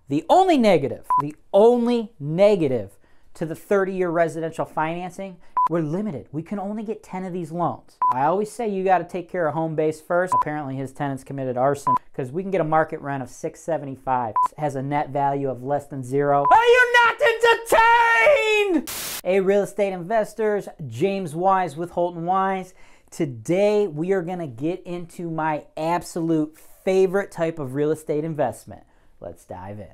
the only negative to the 30-year residential financing, we're limited. We can only get 10 of these loans. I always say you got to take care of home base first. Apparently his tenants committed arson because we can get a market rent of $675. Has a net value of less than zero. Are you not entertained? Hey, real estate investors, James Wise with Holton-Wise. Today we are going to get into my absolute favorite type of real estate investment. Let's dive in.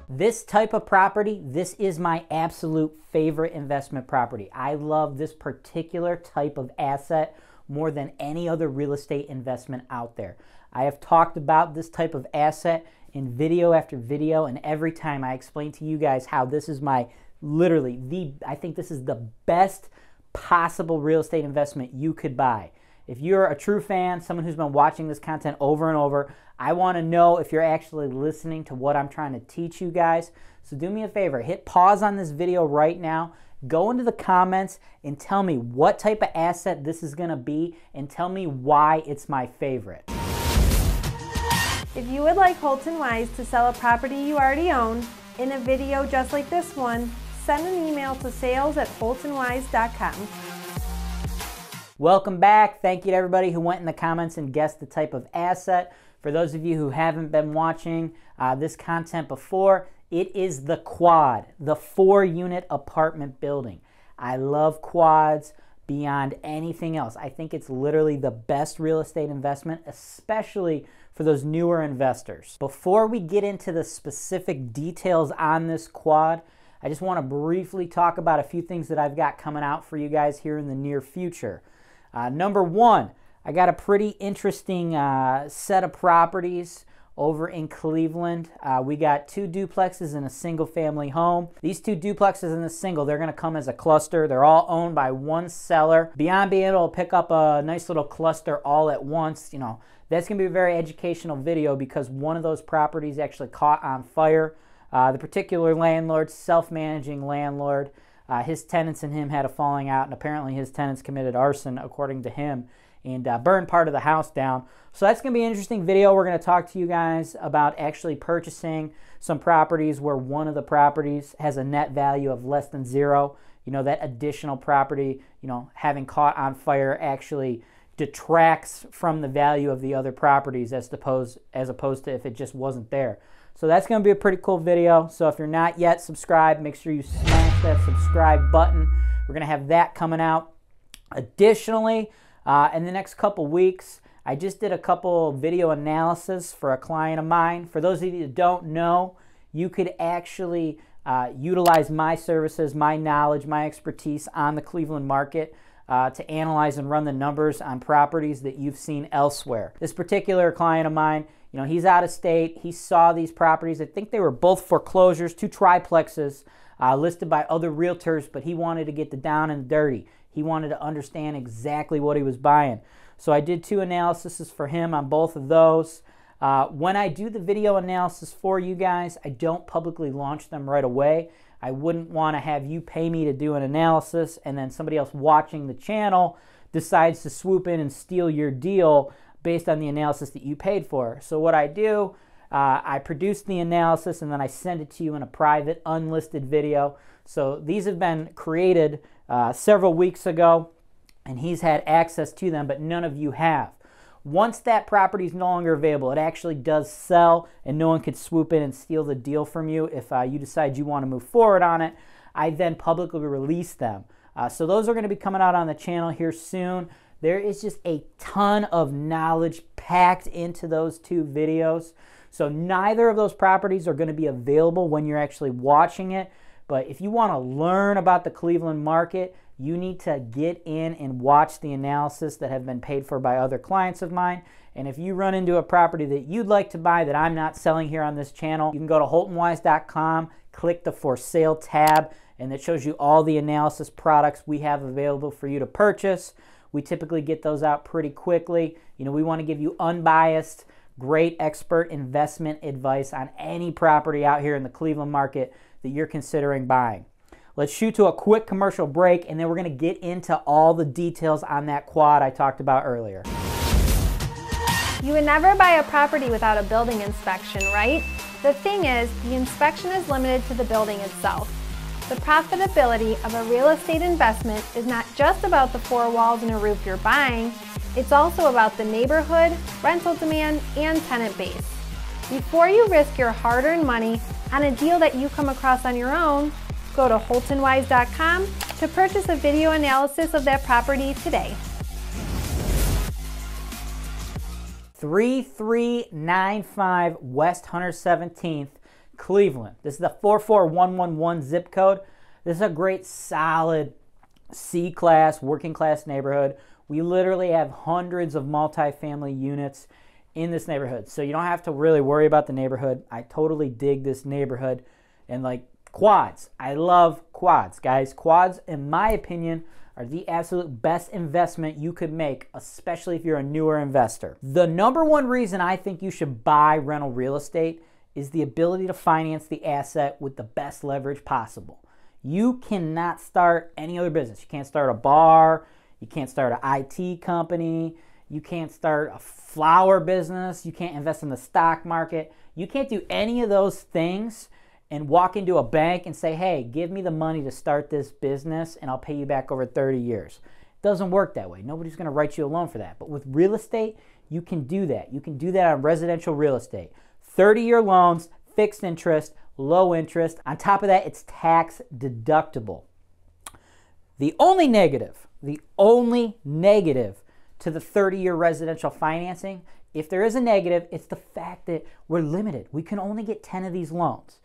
This type of property, this is my absolute favorite investment property. I love this particular type of asset more than any other real estate investment out there. I have talked about this type of asset in video after video, and every time I explain to you guys how this is my, I think this is the best possible real estate investment you could buy. If you're a true fan, someone who's been watching this content over and over, I want to know if you're actually listening to what I'm trying to teach you guys. So do me a favor, hit pause on this video right now, go into the comments and tell me what type of asset this is going to be and tell me why it's my favorite. If you would like Holton-Wise to sell a property you already own in a video just like this one, send an email to sales@holtonwise.com. Welcome back. Thank you to everybody who went in the comments and guessed the type of asset. For those of you who haven't been watching this content before, it is the quad, the 4-unit apartment building. I love quads beyond anything else. I think it's literally the best real estate investment, especially for those newer investors. Before we get into the specific details on this quad, I just want to briefly talk about a few things that I've got coming out for you guys here in the near future. Number one, I got a pretty interesting set of properties over in Cleveland. We got 2 duplexes and a single family home. These 2 duplexes and the single, they're gonna come as a cluster. They're all owned by one seller. Beyond being able to pick up a nice little cluster all at once, you know, that's gonna be a very educational video because one of those properties actually caught on fire. The particular landlord, self-managing landlord, his tenants and him had a falling out, and apparently his tenants committed arson, according to him, and burned part of the house down. So that's going to be an interesting video. We're going to talk to you guys about actually purchasing some properties where one of the properties has a net value of less than zero. You know, that additional property, you know, having caught on fire actually detracts from the value of the other properties as opposed to if it just wasn't there. So that's going to be a pretty cool video. So if you're not yet subscribed, make sure you smash that subscribe button. We're going to have that coming out. Additionally, in the next couple weeks, I just did a couple video analysis for a client of mine. For those of you that don't know, you could actually utilize my services, my knowledge, my expertise on the Cleveland market to analyze and run the numbers on properties that you've seen elsewhere. This particular client of mine, you know, he's out of state. He saw these properties. I think they were both foreclosures, 2 triplexes listed by other realtors, but he wanted to get the down and dirty. He wanted to understand exactly what he was buying. So I did 2 analyses for him on both of those. When I do the video analysis for you guys, I don't publicly launch them right away. I wouldn't want to have you pay me to do an analysis and then somebody else watching the channel decides to swoop in and steal your deal based on the analysis that you paid for. So what I do, I produce the analysis and then I send it to you in a private, unlisted video. So these have been created several weeks ago, and he's had access to them, but none of you have. Once that property is no longer available, it actually does sell, and no one could swoop in and steal the deal from you if you decide you want to move forward on it. I then publicly release them. So those are going to be coming out on the channel here soon. There is just a ton of knowledge packed into those 2 videos. So neither of those properties are going to be available when you're actually watching it. But if you want to learn about the Cleveland market, you need to get in and watch the analysis that have been paid for by other clients of mine. And if you run into a property that you'd like to buy that I'm not selling here on this channel, you can go to HoltonWise.com, click the For Sale tab, and it shows you all the analysis products we have available for you to purchase. We typically get those out pretty quickly. You know, we want to give you unbiased, great expert investment advice on any property out here in the Cleveland market that you're considering buying. Let's shoot to a quick commercial break, and then we're going to get into all the details on that quad I talked about earlier. You would never buy a property without a building inspection, right? The thing is, the inspection is limited to the building itself. The profitability of a real estate investment is not just about the four walls and a roof you're buying, it's also about the neighborhood, rental demand, and tenant base. Before you risk your hard-earned money on a deal that you come across on your own, go to HoltonWise.com to purchase a video analysis of that property today. 3395 West 117th, Cleveland. This is the 44111 zip code. This is a great, solid C-class, working-class neighborhood. We literally have hundreds of multifamily units in this neighborhood, so you don't have to really worry about the neighborhood. I totally dig this neighborhood. And like quads, I love quads, guys. Quads, in my opinion, are the absolute best investment you could make, especially if you're a newer investor. The number one reason I think you should buy rental real estate is the ability to finance the asset with the best leverage possible. You cannot start any other business. You can't start a bar, you can't start an IT company, you can't start a flower business, you can't invest in the stock market. You can't do any of those things and walk into a bank and say, hey, give me the money to start this business and I'll pay you back over 30 years. It doesn't work that way. Nobody's going to write you a loan for that. But with real estate, you can do that. You can do that on residential real estate. 30-year loans, fixed interest, low interest. On top of that, it's tax deductible. The only negative to the 30-year residential financing, if there is a negative, it's the fact that we're limited. We can only get 10 of these loans.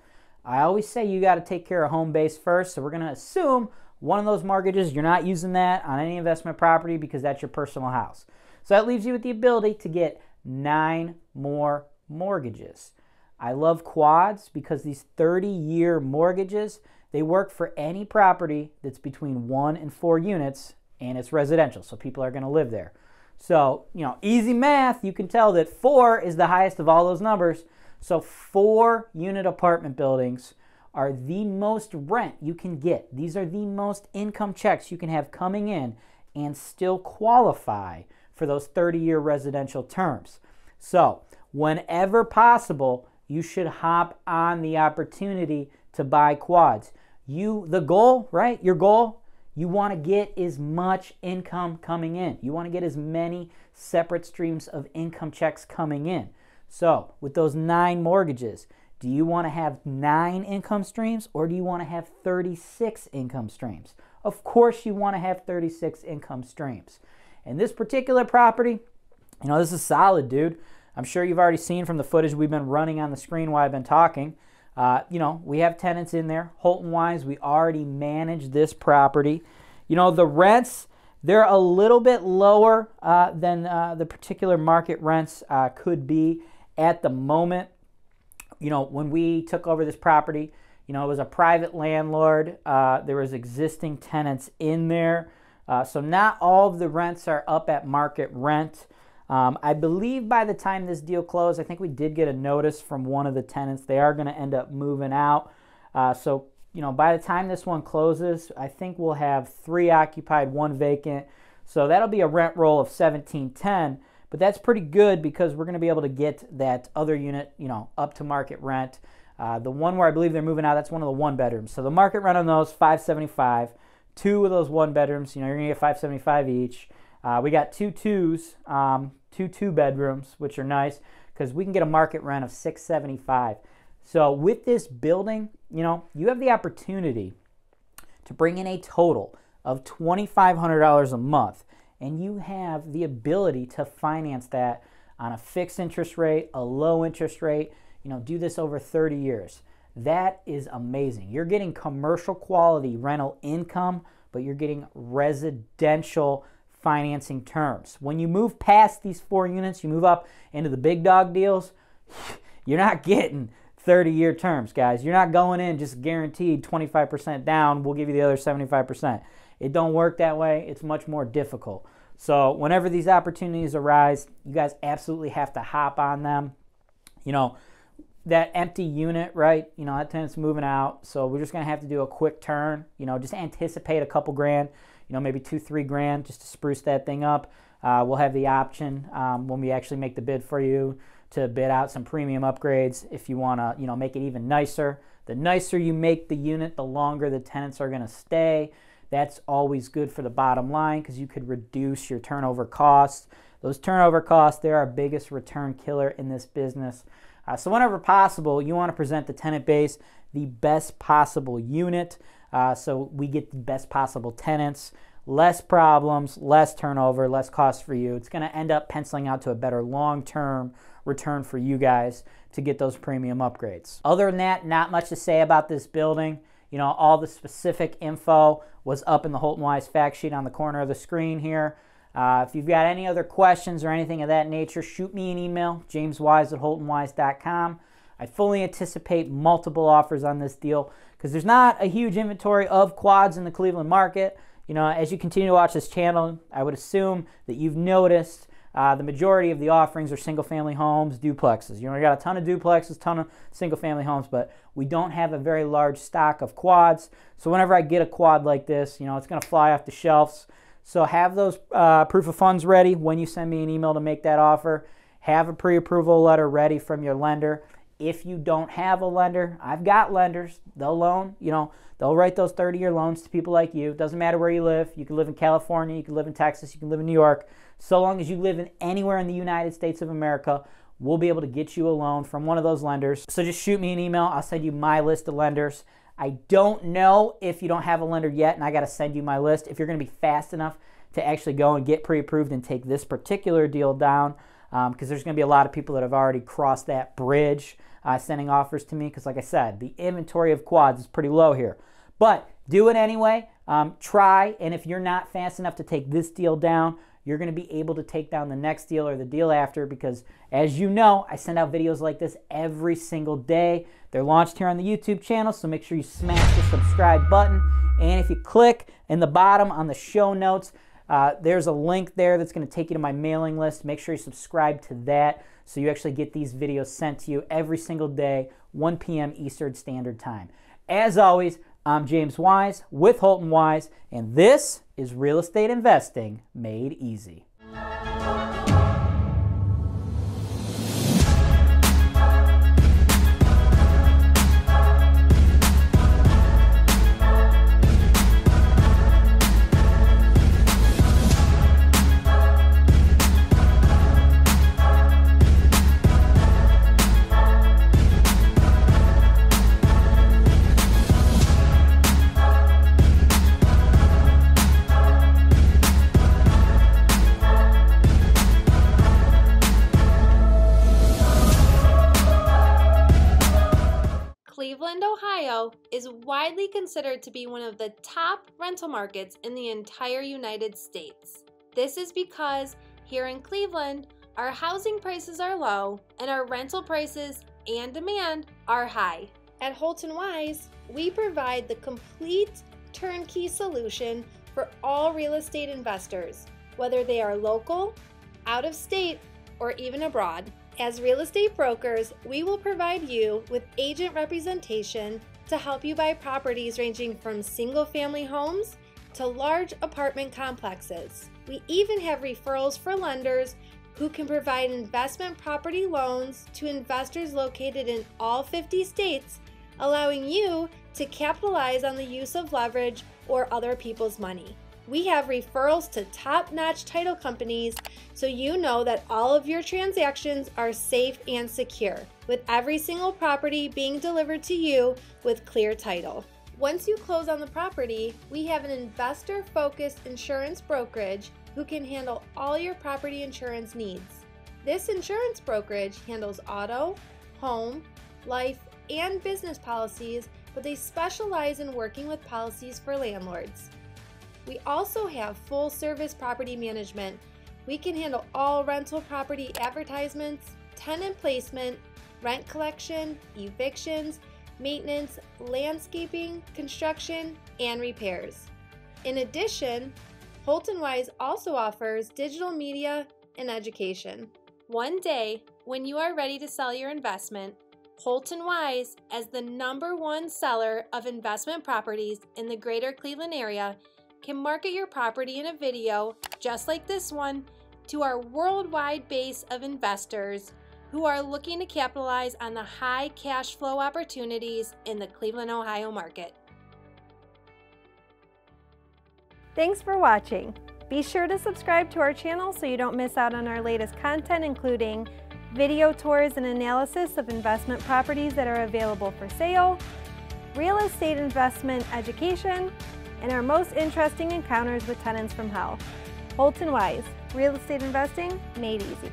I always say you got to take care of home base first, so we're going to assume one of those mortgages, you're not using that on any investment property because that's your personal house. So that leaves you with the ability to get 9 more mortgages. I love quads because these 30-year mortgages, they work for any property that's between 1 and 4 units, and it's residential, so people are going to live there. So, you know, easy math, you can tell that 4 is the highest of all those numbers. So 4-unit apartment buildings are the most rent you can get. These are the most income checks you can have coming in and still qualify for those 30-year residential terms. So whenever possible, you should hop on the opportunity to buy quads. The goal, right? Your goal, you want to get as much income coming in. You want to get as many separate streams of income checks coming in. So with those 9 mortgages, do you want to have 9 income streams or do you want to have 36 income streams? Of course you want to have 36 income streams. And this particular property, you know, this is solid, dude. I'm sure you've already seen from the footage we've been running on the screen while I've been talking. You know, we have tenants in there. Holton-Wise, we already manage this property. You know, the rents, they're a little bit lower than the particular market rents could be at the moment. You know, when we took over this property, you know, it was a private landlord. There was existing tenants in there. So not all of the rents are up at market rent. I believe by the time this deal closed, I think we did get a notice from one of the tenants. They are going to end up moving out. So, you know, by the time this one closes, I think we'll have 3 occupied, 1 vacant. So that'll be a rent roll of $17.10. But that's pretty good because we're going to be able to get that other unit, you know, up to market rent. The one where I believe they're moving out, that's one of the 1-bedrooms. So the market rent on those, $575. 2 of those 1-bedrooms, you know, you're going to get $575 each. We got 2 2s, 2 2-bedrooms, which are nice because we can get a market rent of $675. So with this building, you know, you have the opportunity to bring in a total of $2,500 a month. And you have the ability to finance that on a fixed interest rate, a low interest rate, you know, do this over 30 years. That is amazing. You're getting commercial quality rental income but you're getting residential financing terms. When you move past these 4 units, you move up into the big dog deals, you're not getting 30-year terms, guys. You're not going in just guaranteed 25% down, we'll give you the other 75%. It don't work that way. It's much more difficult. So whenever these opportunities arise, you guys absolutely have to hop on them. You know, that empty unit, right? You know, that tenant's moving out. So we're just going to have to do a quick turn. You know, just anticipate a couple grand, you know, maybe 2-3 grand just to spruce that thing up. We'll have the option when we actually make the bid for you to bid out some premium upgrades if you want to, you know, make it even nicer. The nicer you make the unit, the longer the tenants are going to stay. That's always good for the bottom line because you could reduce your turnover costs. Those turnover costs, they're our biggest return killer in this business. So whenever possible, you want to present the tenant base the best possible unit so we get the best possible tenants, less problems, less turnover, less cost for you. It's going to end up penciling out to a better long-term return for you guys to get those premium upgrades. Other than that, not much to say about this building. You know, all the specific info was up in the HoltonWise fact sheet on the corner of the screen here. If you've got any other questions or anything of that nature, shoot me an email, jameswise@holtonwise.com. I fully anticipate multiple offers on this deal because there's not a huge inventory of quads in the Cleveland market. You know, as you continue to watch this channel, I would assume that you've noticed the majority of the offerings are single-family homes, duplexes. You know, we got a ton of duplexes, ton of single-family homes, but we don't have a very large stock of quads. So whenever I get a quad like this, you know, it's going to fly off the shelves. So have those proof of funds ready when you send me an email to make that offer. Have a pre-approval letter ready from your lender. If you don't have a lender, I've got lenders. They'll loan, you know, they'll write those 30-year loans to people like you. It doesn't matter where you live. You can live in California, you can live in Texas, you can live in New York. So long as you live in anywhere in the United States of America, we'll be able to get you a loan from one of those lenders. So just shoot me an email. I'll send you my list of lenders. I don't know if you don't have a lender yet, and I got to send you my list. If you're going to be fast enough to actually go and get pre-approved and take this particular deal down, because there's going to be a lot of people that have already crossed that bridge sending offers to me, because like I said, the inventory of quads is pretty low here. But do it anyway. Try, and if you're not fast enough to take this deal down, you're going to be able to take down the next deal or the deal after, because as you know, I send out videos like this every single day. They're launched here on the YouTube channel, so make sure you smash the subscribe button. And if you click in the bottom on the show notes, there's a link there that's going to take you to my mailing list. Make sure you subscribe to that so you actually get these videos sent to you every single day, 1 p.m. Eastern Standard Time. As always, I'm James Wise with HoltonWise, and this is Real Estate Investing Made Easy. Cleveland, Ohio is widely considered to be one of the top rental markets in the entire United States. This is because here in Cleveland, our housing prices are low and our rental prices and demand are high. At HoltonWise, we provide the complete turnkey solution for all real estate investors, whether they are local, out of state, or even abroad. As real estate brokers, we will provide you with agent representation to help you buy properties ranging from single-family homes to large apartment complexes. We even have referrals for lenders who can provide investment property loans to investors located in all 50 states, allowing you to capitalize on the use of leverage or other people's money. We have referrals to top-notch title companies so you know that all of your transactions are safe and secure, with every single property being delivered to you with clear title. Once you close on the property, we have an investor-focused insurance brokerage who can handle all your property insurance needs. This insurance brokerage handles auto, home, life, and business policies, but they specialize in working with policies for landlords. We also have full-service property management. We can handle all rental property advertisements, tenant placement, rent collection, evictions, maintenance, landscaping, construction, and repairs. In addition, HoltonWise also offers digital media and education. One day, when you are ready to sell your investment, HoltonWise, as the #1 seller of investment properties in the greater Cleveland area, can market your property in a video just like this one to our worldwide base of investors who are looking to capitalize on the high cash flow opportunities in the Cleveland, Ohio market. Thanks for watching. Be sure to subscribe to our channel so you don't miss out on our latest content, including video tours and analysis of investment properties that are available for sale, real estate investment education, and our most interesting encounters with tenants from hell. HoltonWise, real estate investing made easy.